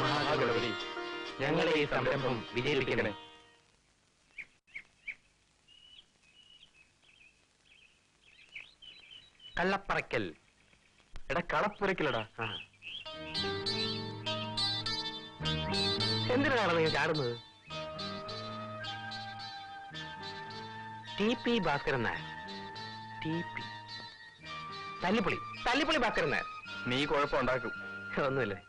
മഹാഗണപതി, ഞങ്ങളെ ഈ സംരംഭം വിജയിപ്പിക്കണേ. കള്ളപ്പറയ്ക്കൽ. എടാ കളപ്പുരയ്ക്കലടാ. എന്തിനാണ് നീ ചാടുന്നത്? TP ഭാസ്കരൻ നായർ. TP തല്ലിപ്പൊളി ഭാസ്കരൻ നായർ. നീ കുഴപ്പമുണ്ടാക്കും. ഒന്നുമില്ലേ?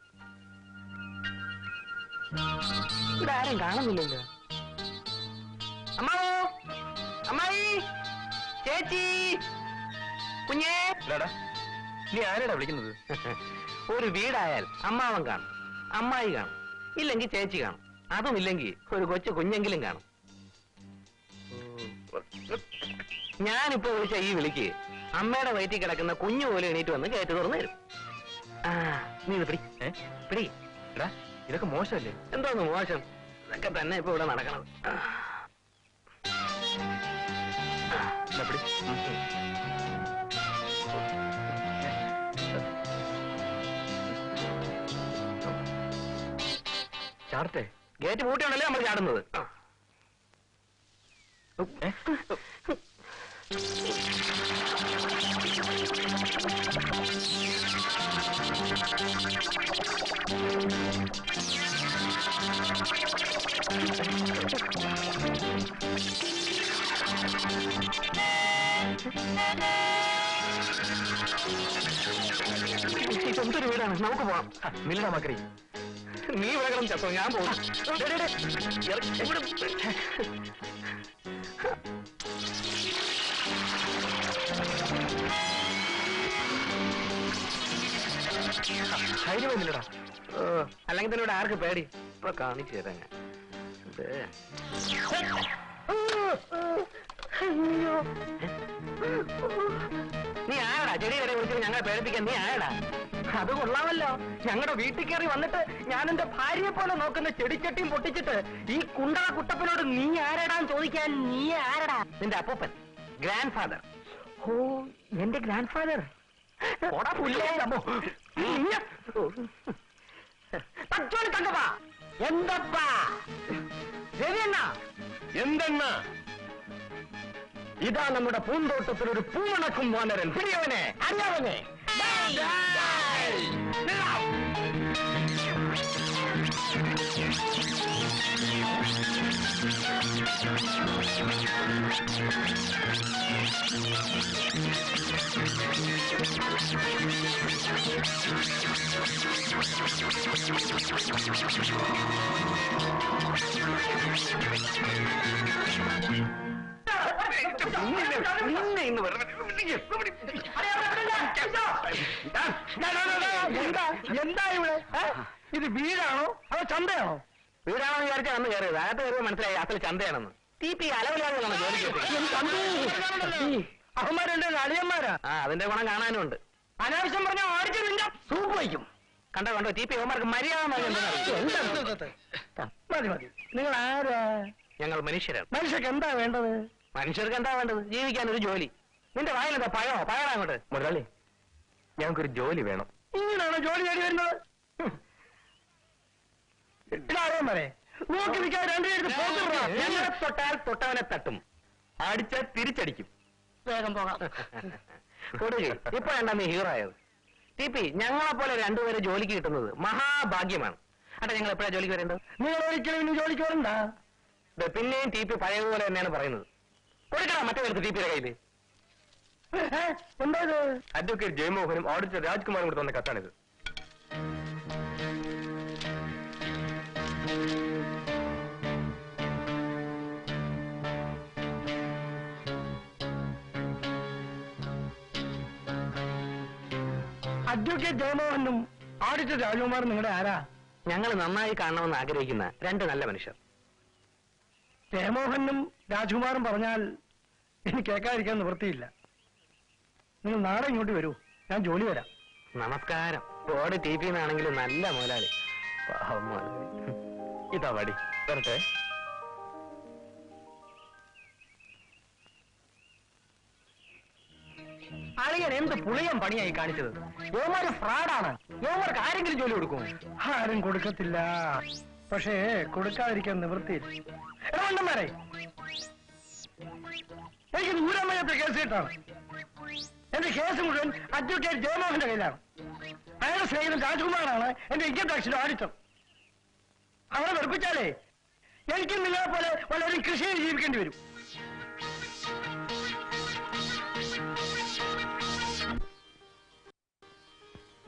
ഇവിടെ ആരും കാണുന്നില്ലല്ലോ. അമ്മാവോ, അമ്മായി, ചേച്ചി, കുഞ്ഞേ. നീ ആരാടാ വിളിക്കുന്നത്? ഒരു വീടായാൽ അമ്മാവൻ കാണും, അമ്മായി കാണും, ഇല്ലെങ്കിൽ ചേച്ചി കാണും, അതും ഇല്ലെങ്കിൽ ഒരു കൊച്ചു കുഞ്ഞെങ്കിലും കാണും. ഞാനിപ്പോ വിളിച്ച ഈ വിളിക്ക് അമ്മയുടെ വയറ്റിൽ കിടക്കുന്ന കുഞ്ഞു പോലെ എണീറ്റ് വന്ന് കയറ്റി തുറന്നു തരും. നീ ഇത് പിടി. ഇതൊക്കെ മോശമല്ലേ? എന്തോന്ന് മോശം? ഇതൊക്കെ തന്നെ ഇപ്പൊ ഇവിടെ നടക്കണം. ചാടട്ടെ? ഗേറ്റ് പൂട്ടിയാണല്ലേ നമ്മൾ ചാടുന്നത്. ഇതെന്തൊരു വീടാണ്, നമുക്ക് പോവാം. മില്ലടാ മക്കറി, നീ വേഗം ചത്തോ, ഞാൻ പോകും. ധൈര്യമില്ലടാ. അല്ലെങ്കിൽ തന്നെ ഇവിടെ ആർക്ക് പേടി? ഇപ്പൊ കാണിച്ചു തരാം ഞാൻ. നീ ആരടാ ചെടിയുടെ വിളിച്ചിട്ട് ഞങ്ങളെ പേടിപ്പിക്കാൻ? നീ ആരടാ? അത് കൊള്ളാമല്ലോ. ഞങ്ങളുടെ വീട്ടിൽ കയറി വന്നിട്ട് ഞാൻ എന്റെ ഭാര്യയെ പോലെ നോക്കുന്ന ചെടിച്ചട്ടിയും പൊട്ടിച്ചിട്ട് ഈ കുണ്ടള കുട്ടപ്പനോട് നീ ആരടാന്ന് ചോദിക്കാൻ നീ ആരടാ? നിന്റെ അപ്പൂപ്പൻ, ഗ്രാൻഡ് ഫാദർ. ഓ, എന്റെ ഗ്രാൻഡ് ഫാദർ. എന്തപ്പാ എന്തെണ്ണ? ഇതാ നമ്മുടെ പൂന്തോട്ടത്തിലൊരു പൂവണക്കും വാനരൻ. പിടിയവനെ, അറിയാവനെ. എന്താ ഇവിടെ? ഇത് വീടാണോ അതോ ചന്തയാണോ? വീടാണോ വിചാരിച്ചാ വന്ന് കയറിയത്. അകത്ത് കയറിയത് മനസ്സിലായി അസൽ ചന്തയാണെന്ന്. TP അലവിലാതെയാണ് ജോലിക്ക്. അവന്മാരുണ്ട്, അളിയന്മാരാ. അതിന്റെ ഗുണം കാണാനും ഉണ്ട്. അനാവശ്യം പറഞ്ഞാൽ ഓടിച്ചു നിന്റെ സൂപ്പ് വയ്ക്കും. കണ്ടോ കണ്ടോ, TP അവന്മാർക്ക് മര്യാദ. മതി മതി. നിങ്ങൾ ആരാ? ഞങ്ങൾ മനുഷ്യരാണ്. മനുഷ്യർക്ക് എന്താ വേണ്ടത്? മനുഷ്യർക്ക് എന്താ വേണ്ടത്? ജീവിക്കാൻ ഒരു ജോലി. നിന്റെ വായിലെന്താ പഴയടാ അങ്ങോട്ട്. മുതലാളി, ഞങ്ങൾക്കൊരു ജോലി വേണം. ഇങ്ങനെയാണോ ജോലി തേടി വരുന്നത്? നോക്കി നിൽക്കാൻ ഞങ്ങളെ തൊട്ടാൽ തൊട്ടവനെ തട്ടും, അടിച്ചാൽ തിരിച്ചടിക്കും. വേഗം പോകാം. കൊടുകെ ഇപ്പൊ എന്താ നീ ഹീറോ ആയത്? TP ഞങ്ങളെ പോലെ രണ്ടുപേരെ ജോലിക്ക് കിട്ടുന്നത് മഹാഭാഗ്യമാണ്. അട്ടെ, ഞങ്ങൾ എപ്പോഴാ ജോലിക്ക് വരേണ്ടത്? നിങ്ങൾ ഒരിക്കലും ഇനി ജോലിക്ക് വരണ്ട. പിന്നെയും TP പഴയതുപോലെ തന്നെയാണ് പറയുന്നത്. കൊടുക്കണം മറ്റേ പേർക്ക് TPയുടെ കയ്യില്. എന്താ ഇത്? അഡ്വക്കേറ്റ് ജയമോഹനും ഓഡിറ്റർ രാജ്കുമാറും കൂടെ തന്ന കത്താണിത്. അഡ്വക്കേറ്റ് ജയമോഹനും ഓഡിറ്റർ രാജ്കുമാറും നിങ്ങളുടെ ആരാ? ഞങ്ങൾ നന്നായി കാണണമെന്ന് ആഗ്രഹിക്കുന്ന രണ്ട് നല്ല മനുഷ്യർ. ജയമോഹനും രാജ്കുമാറും പറഞ്ഞാൽ എനിക്ക് കേൾക്കാതിരിക്കാൻ നിവൃത്തിയില്ല. നിങ്ങൾ നാളെ ഇങ്ങോട്ട് വരൂ, ഞാൻ ജോലി വരാം. നമസ്കാരം. റോഡ് TP എന്നാണെങ്കിലും നല്ല മുതലാളി. ഇതാ വടി, വരട്ടെ. അളിയൻ എന്ത് പുളിയം പണിയായി കാണിച്ചത്? യോമാര് ഫ്രോഡാണ്. യോമാർക്ക് ആരെങ്കിലും ജോലി കൊടുക്കും? ആരും കൊടുക്കത്തില്ല. പക്ഷേ കൊടുക്കാതിരിക്കാൻ നിവൃത്തിയില്ല. മണ്ടന്മാരെ, എനിക്ക് ദൂരം വയ്യാത്ത കേസ് കിട്ടാണ്. എന്റെ കേസ് മുഴുവൻ അഡ്വക്കേറ്റ് ജയമോഹന്റെ കയ്യിലാണ്. അയാളുടെ സ്നേഹിതൻ രാജ്കുമാറാണ് എന്റെ ഇൻകം ടാക്സിന്റെ ഓഡിറ്റർ. അവരെ വെറുപ്പിച്ചാലേ എനിക്കും നിങ്ങളെ പോലെ വളരെ കൃഷിയിൽ ജീവിക്കേണ്ടി വരും.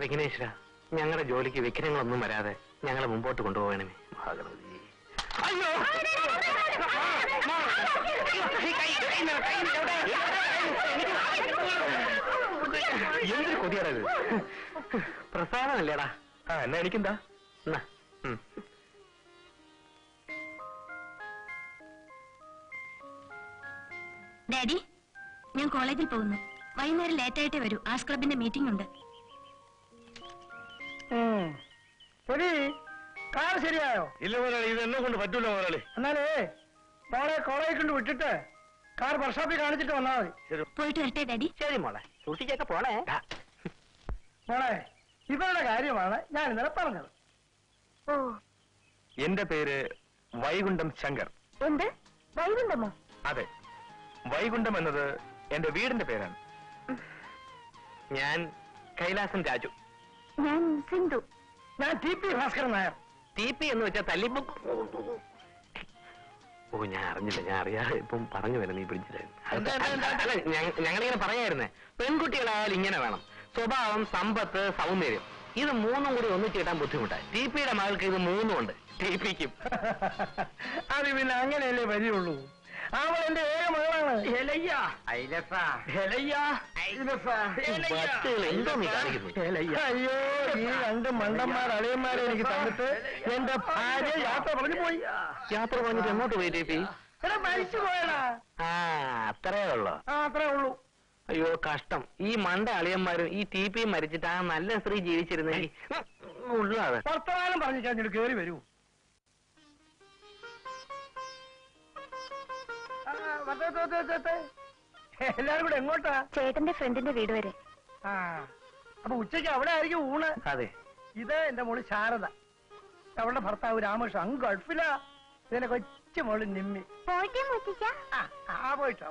വിഘ്നേശ്വര, ഞങ്ങളുടെ ജോലിക്ക് വിഘ്നങ്ങളൊന്നും വരാതെ ഞങ്ങളെ മുമ്പോട്ട് കൊണ്ടുപോകണമേ മഹാഗണപതി. അയ്യോ, എന്തൊരു കൊതിയാണത്. പ്രസാദമല്ലേടാ? എന്നാ എനിക്കെന്താ? ഡാഡി, ഞാൻ കോളേജിൽ പോകുന്നു. വൈകുന്നേരം ലേറ്റായിട്ടേ വരൂ. ആർട്സ് ക്ലബിന്റെ മീറ്റിംഗ് ഉണ്ട്. കാർ ശരിയായോ? ഇല്ല മുതലാളി, ഇത് എന്നെ കൊണ്ട് പറ്റൂല മുതലാളി. എന്നാലേ മോളെ കോളേജിൽ കൊണ്ട് വിട്ടിട്ട് കാർ വർക്ക്ഷോപ്പിൽ കാണിച്ചിട്ട് വന്നാൽ മതി. പോയിട്ട് വരട്ടെ ഡാഡി. ശരി മോളെ, സൂക്ഷിച്ചൊക്കെ പോണേ. മോളെ, ഇവരുടെ കാര്യമാണ് ഞാൻ ഇന്നലെ പറഞ്ഞത്. ഓ, എന്റെ പേര് വൈകുണ്ഠം ശങ്കർ. എന്ത് വൈകുണ്ഠമോ? അതെ, വൈകുണ്ഠം എന്നത് എന്റെ വീടിന്റെ പേരാണ്. ഞാൻ കൈലാസൻ രാജു. ഞാൻ സിന്ധു. ഞാൻ TP ഭാസ്കരൻ നായർ. TP എന്ന് വെച്ചാൽ തല്ലിപ്പോ. ഓ, ഞാൻ അറിഞ്ഞില്ല. ഞാൻ അറിയാതെ ഇപ്പം പറഞ്ഞു വരാം. നീ പിടിച്ചില്ലായിരുന്നു. ഞങ്ങളിങ്ങനെ പറയായിരുന്നേ, പെൺകുട്ടികളായാലും ഇങ്ങനെ വേണം. സ്വഭാവം, സമ്പത്ത്, സൗന്ദര്യം, ഇത് മൂന്നും കൂടി ഒന്നിച്ച് കിട്ടാൻ ബുദ്ധിമുട്ടാണ്. TPയുടെ മകൾക്ക് ഇത് മൂന്നും ഉണ്ട്. TPക്കും അത് പിന്നെ അങ്ങനെയല്ലേ വരികയുള്ളൂ. അവൾ എന്റെ ഏക മകളാണ്. എന്തോ നീ കാണിക്കുന്നു? അയ്യോ, ഈ രണ്ട് മണ്ടന്മാർ അളിയന്മാരെ എനിക്ക് തന്നിട്ട് എന്റെ ഭാര്യ യാത്ര പറഞ്ഞു പോയി. യാത്ര പറഞ്ഞിട്ട് എങ്ങോട്ട് പോയി TP? എടാ, മരിച്ചു പോയടാ. അത്രേ ഉള്ളു. അത്രേ ഉള്ളൂ. അയ്യോ, കഷ്ടം. ഈ മണ്ട അളിയന്മാരും ഈ TP മരിച്ചിട്ട് ആ നല്ല സ്ത്രീ ജീവിച്ചിരുന്നെങ്കിൽ ഉള്ളത്. വർത്തമാനം പറഞ്ഞു കഴിഞ്ഞിട്ട് കേറി വരൂ. എല്ലാരും കൂടെ എങ്ങോട്ടാ? ചേട്ടന്റെ ഫ്രണ്ടിന്റെ വീട് വരെ. അപ്പൊ ഉച്ചയ്ക്ക് അവിടെ ആയിരിക്കും ഊണ്. അതെ. ഇത് എന്റെ മോള് ശാരദ. അവളുടെ ഭർത്താവ് രാമകൃഷ്ണൻ അങ്ങ് ഗൾഫിലാ. ഇതിന്റെ കൊച്ചു മോള് നിമ്മി.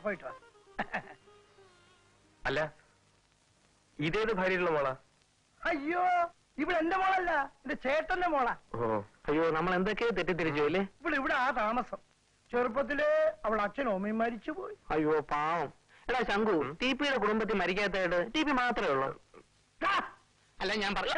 പോയിട്ടോ. അല്ല, ഇതേത് ഭാര്യയുള്ള മോളാ? അയ്യോ, ഇവിടെ എന്റെ മോളല്ല, എന്റെ ചേട്ടന്റെ മോളാ. ഓ, അയ്യോ, നമ്മൾ എന്തൊക്കെയോ തെറ്റിദ്ധരിച്ചു അല്ലേ? ഇവിടെ ആ താമസം. ചെറുപ്പത്തില് അവൾ അച്ഛനും അമ്മയും മരിച്ചുപോയി. അയ്യോ, പാവം. എടാ ശങ്കു, TPയുടെ കുടുംബത്തിൽ മരിക്കാത്തതായിട്ട് TP മാത്രമേ ഉള്ളൂ. അല്ല, ഞാൻ പറഞ്ഞു.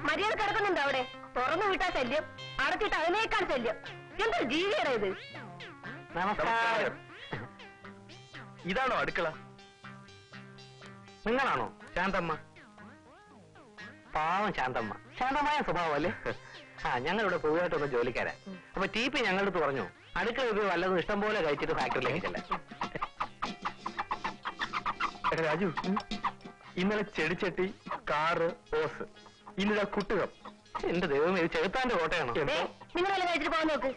മര്യാദ കിടക്കുന്നുണ്ടോ അവിടെ? തുറന്നു വിട്ടാ ശല്യം, അടച്ചിട്ട് അതിനേക്കാൾ ശല്യം. എന്തൊരു ജീവിയുടെ ഇത്? നമസ്കാരം. ഇതാണോ അടുക്കള? നിങ്ങളാണോ ശാന്തമ്മ? പാവം ശാന്തമ്മ. ശാന്തമായ സ്വഭാവം അല്ലേ? ഞങ്ങളിവിടെ പുതുതായിട്ടൊന്ന് ജോലിക്കാരാ. അപ്പൊ TP ഞങ്ങളുടെ അടുത്ത് പറഞ്ഞു, അടുക്കള ഉപയോഗം വല്ലതും ഇഷ്ടം പോലെ കഴിച്ചിട്ട് ഫാക്ടറിയിലേക്ക് ചെല്ലാം. രാജു, ഇന്നലെ ചെടിച്ചട്ടി, കാറ്, ഓസ്, ഇന്നിതാ കുട്ടുകം. എന്റെ ദൈവം, ഇത് ചെറുത്താന്റെ കോട്ടയാണോ? നിങ്ങളെല്ലാം കഴിച്ചിട്ട് പോകാൻ നോക്ക്.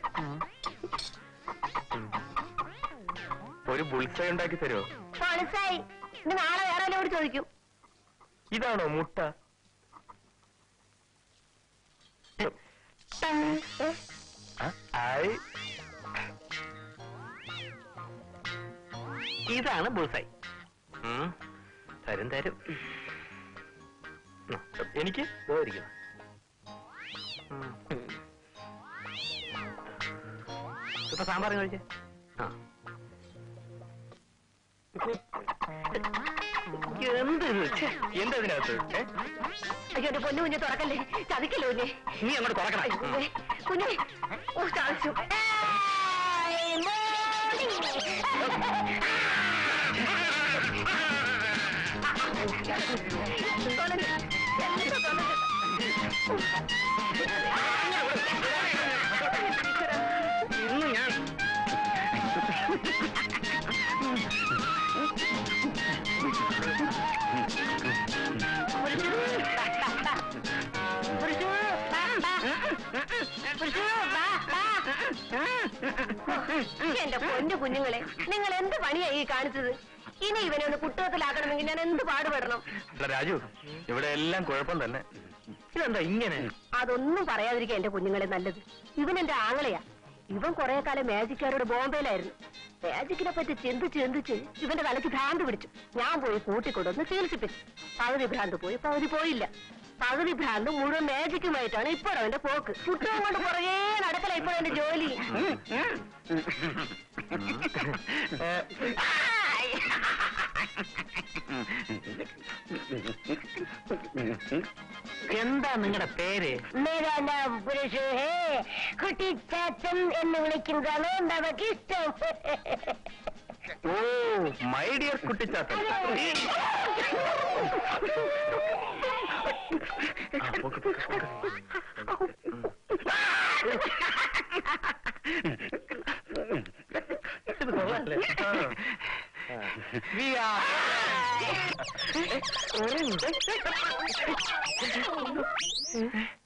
ഒരു ബുൾസൈ ഉണ്ടാക്കി തരുമോ? മനസ്സായി. ഇനി നാളെ വേറെ എന്നോട് ചോദിക്കും. ഇതാണോ മുട്ട? ഇതാണ് ബുൾസൈ. തരും. എനിക്ക് പോയിരിക്കുന്നു. ഇപ്പൊ സാമ്പാറും കഴിച്ചേ. എന്താ ഇതിനകത്ത്? അയ്യോ, എന്റെ പൊന്നു കുഞ്ഞെ തുറക്കല്ലേ, ചതിക്കല്ലോ കുഞ്ഞെ. നീ അങ്ങോട്ട് തുറക്കണം. കുഞ്ഞെ, ഓ ചാദിച്ചു. ഇന്ന് ഞാൻ എന്റെ പൊന്നു കുഞ്ഞുങ്ങളെ, നിങ്ങൾ എന്ത് പണിയാ ഈ കാണിച്ചത്? ഇനി ഇവനെ ഒന്ന് കുട്ടകത്തിലാക്കണമെങ്കിൽ ഞാൻ എന്ത് പാടുപെടണം? അല്ല രാജു, ഇവിടെ എല്ലാം കുഴപ്പം തന്നെ. ഇതെന്താ ഇങ്ങനെ? അതൊന്നും പറയാതിരിക്കുക എന്റെ കുഞ്ഞുങ്ങളെ നല്ലത്. ഇവൻ എന്റെ ആങ്ങളെയാ. ഇവൻ കുറെ കാലം മാജിക്കാരോട് ബോംബെയിലായിരുന്നു. മാജിക്കിനെ പറ്റി ചിന്തിച്ച് ഇവന്റെ തലയ്ക്ക് ഭ്രാന്ത് പിടിച്ചു. ഞാൻ പോയി കൂട്ടിക്കൊണ്ടുവന്ന് ചികിത്സിപ്പിച്ചു. പകുതി ഭ്രാന്ത് പോയി, പകുതി പോയില്ല. പകുതി ഭ്രാന്ത് മുഴുവൻ മാജിക്കുമായിട്ടാണ് ഇപ്പോൾ അവന്റെ പോക്ക്. കുട്ടവും കൊണ്ട് പുറകെ നടക്കല ഇപ്പോൾ എന്റെ ജോലി. എന്താ നിങ്ങളുടെ പേര്? കുട്ടിച്ചാച്ചൻ എന്ന് വിളിക്കുന്നതാണ് നമുക്ക് ഇഷ്ടം. Oh my dear Kuttichathan. ഇത് കൊള്ളാല്ലേ? We are